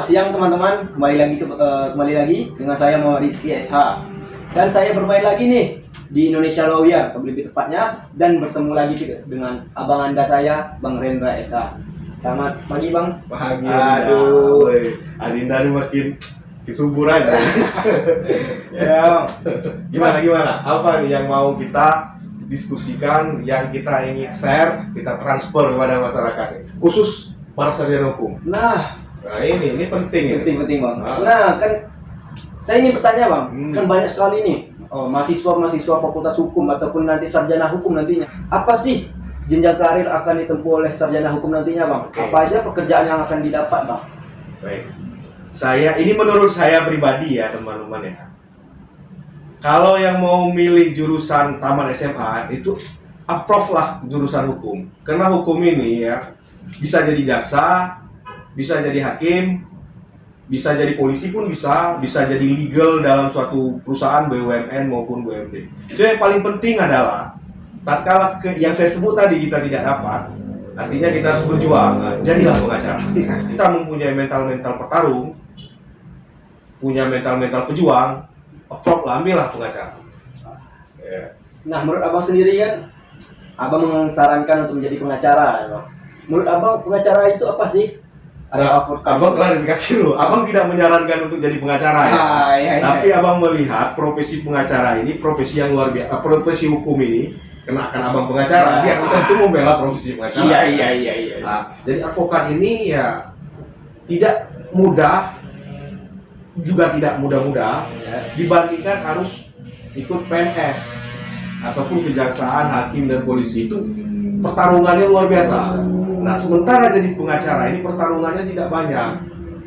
siang teman-teman, kembali lagi dengan saya Muhammad Rizky SH. Dan saya bermain lagi nih di Indonesia Lawyer, lebih tepatnya, dan bertemu lagi dengan abang anda saya, Bang Rendra SH. Selamat pagi Bang. Pagi. Aduh, Adinda ini makin subur aja. ya. Gimana? Apa nih yang mau kita diskusikan, yang kita ingin share, kita transfer kepada masyarakat, khusus para sarjana hukum. Nah, ini penting. penting Bang. Nah, kan saya ingin bertanya Bang, kan banyak sekali nih mahasiswa fakultas hukum ataupun nanti sarjana hukum nantinya. Apa sih jenjang karir akan ditempuh oleh sarjana hukum nantinya Bang? Oke. Apa aja pekerjaan yang akan didapat Bang? Baik. Ini menurut saya pribadi ya teman-teman ya. Kalau yang mau milih jurusan taman SMA itu approve lah jurusan hukum. Karena hukum ini ya bisa jadi jaksa, bisa jadi hakim, bisa jadi polisi pun bisa jadi legal dalam suatu perusahaan BUMN maupun BUMD. Jadi yang paling penting adalah tatkala yang saya sebut tadi kita tidak dapat, artinya kita harus berjuang. Jadilah pengacara. Kita mempunyai mental petarung, punya mental pejuang, approve lah, ambillah pengacara. Nah, menurut abang sendiri kan, abang mensarankan untuk menjadi pengacara ya Bang. Menurut abang pengacara itu apa sih? Abang klarifikasi dulu, abang tidak menyarankan untuk jadi pengacara ya. Iya. Tapi abang melihat profesi pengacara ini profesi yang luar biasa, profesi hukum ini kenakan abang pengacara, dia tentu membela profesi pengacara. Iya. Nah, jadi advokat ini ya tidak mudah, juga tidak mudah-mudah dibandingkan harus ikut PNS ataupun kejaksaan, hakim dan polisi. Itu pertarungannya luar biasa. Nah, sementara jadi pengacara ini pertarungannya tidak banyak,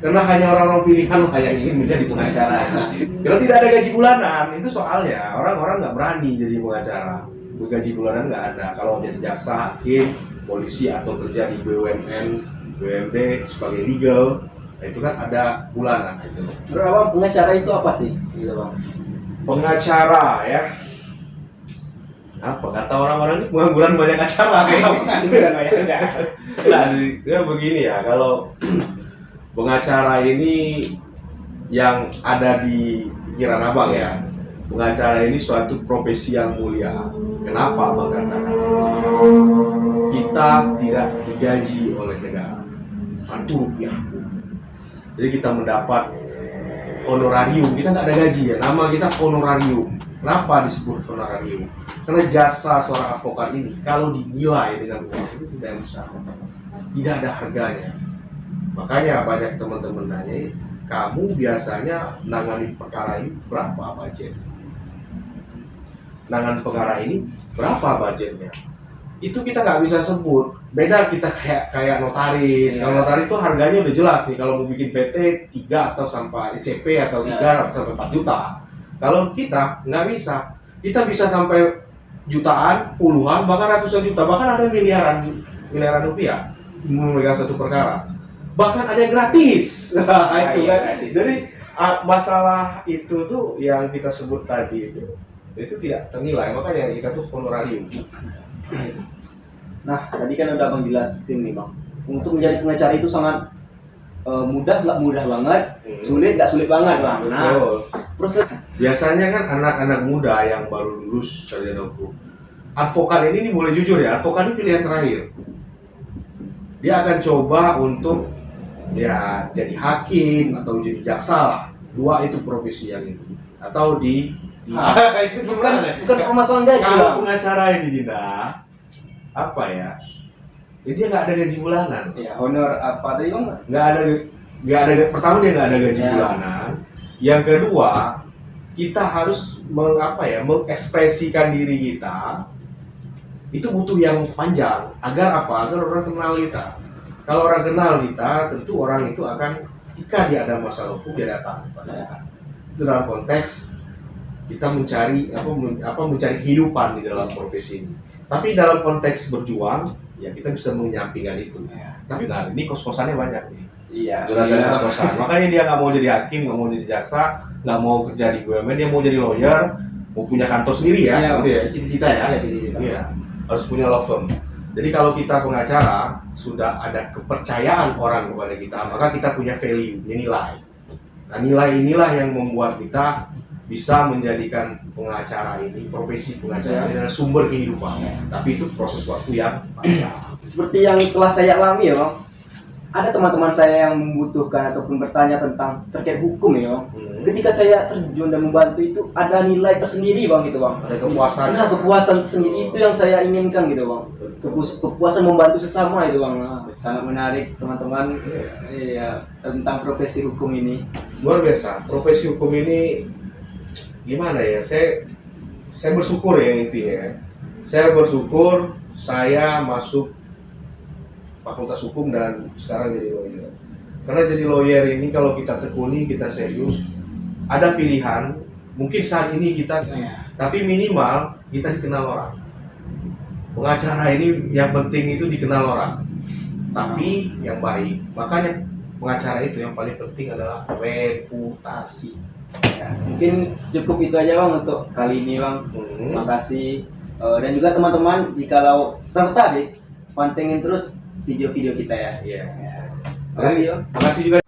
karena hanya orang-orang pilihan lah yang ingin menjadi pengacara. Karena tidak ada gaji bulanan, itu soalnya orang-orang nggak berani jadi pengacara. Gaji bulanan nggak ada. Kalau jadi jaksa, hakim, polisi atau kerja di BUMN, BUMD sebagai legal, nah itu kan ada bulanan. Itu. Menurut abang pengacara itu apa sih? Gitu Bang. Pengacara ya. Apa kata orang-orang ini pengangguran banyak acara kayaknya. Nah, ya begini ya, kalau pengacara ini yang ada di pikiran abang ya, pengacara ini suatu profesi yang mulia. Kenapa abang katakan? Kita tidak digaji oleh negara satu rupiah pun. Jadi kita mendapat honorarium, kita nggak ada gaji ya, nama kita honorarium. Kenapa disebut honorarium? Karena jasa seorang advokat ini kalau dinilai dengan uang itu tidak ada harganya. Makanya banyak teman-teman nanya, kamu biasanya nangani perkara ini berapa budget? Nangan perkara ini berapa budgetnya? Itu kita nggak bisa sebut. Beda kita kayak notaris. Kalau notaris itu harganya udah jelas nih. Kalau mau bikin PT 3 atau sampai CP atau 3 sampai 4 juta. Kalau kita nggak bisa. Kita bisa sampai jutaan, puluhan, bahkan ratusan juta, bahkan ada miliaran rupiah memegang satu perkara. Bahkan ada yang gratis. Itu kan. Jadi masalah itu tuh yang kita sebut tadi itu tidak ternilai, makanya kita tuh honorarium. Nah, tadi kan udah Bang jelasin nih Bang. Untuk menjadi pengacara itu sangat mudah, nggak mudah banget, sulit nggak sulit banget Bang. Nah, proses biasanya kan anak-anak muda yang baru lulus sarjana hukum, advokat ini boleh jujur ya, advokat ini pilihan terakhir. Dia akan coba untuk ya jadi hakim atau jadi jaksa lah. Dua itu profesi yang itu. Atau itu bukan permasalahan gaji. Kalau pengacara ini Dinda, apa ya? Jadi dia nggak ada gaji bulanan. Ya, honor apa tadi Bang? Nggak ada. Pertama dia nggak ada gaji bulanan. Yang kedua, kita harus mengekspresikan diri kita. Itu butuh yang panjang. Agar apa? Agar orang kenal kita. Kalau orang kenal kita, tentu orang itu akan ketika dia ada masalah hukum dia datang kepada kita. Itu dalam konteks kita mencari mencari kehidupan di dalam profesi ini. Tapi dalam konteks berjuang, ya kita bisa menyampingkan itu. Tapi ini kos-kosannya banyak nih. Iya. Kos-kosan. Makanya dia nggak mau jadi hakim, nggak mau jadi jaksa, nggak mau kerja di BUMN, dia mau jadi lawyer, mau punya kantor sendiri ya. Iya, gitu ya. Cita-cita ya. Iya, cita-cita. Iya. Harus punya law firm. Jadi kalau kita pengacara sudah ada kepercayaan orang kepada kita, maka kita punya value, nilai. Nah, nilai inilah yang membuat kita bisa menjadikan pengacara ini, profesi pengacara ini adalah sumber kehidupan. Tapi itu proses waktu yang panjang. Seperti yang telah saya alami ya Bang, ada teman-teman saya yang membutuhkan ataupun bertanya tentang terkait hukum ya Bang. Ketika saya terjun dan membantu itu ada nilai tersendiri Bang gitu Bang. Ada kepuasan. Nah, kepuasan tersendiri itu yang saya inginkan gitu Bang. Kepuasan membantu sesama itu Bang. Nah, sangat menarik teman-teman. Iya, tentang profesi hukum ini. Luar biasa. Profesi hukum ini gimana ya? Saya bersyukur ya intinya. Saya bersyukur saya masuk Fakultas Hukum dan sekarang jadi lawyer. Karena jadi lawyer ini kalau kita tekuni, kita serius, ada pilihan. Mungkin saat ini kita, tapi minimal kita dikenal orang. Pengacara ini yang penting itu dikenal orang, tapi yang baik. Makanya pengacara itu yang paling penting adalah reputasi. Ya, mungkin cukup itu aja Bang untuk kali ini Bang. Terima kasih. Dan juga teman-teman, jikalau tertarik, pantengin terus video-video kita ya. Iya. Makasih Bang. Makasih juga.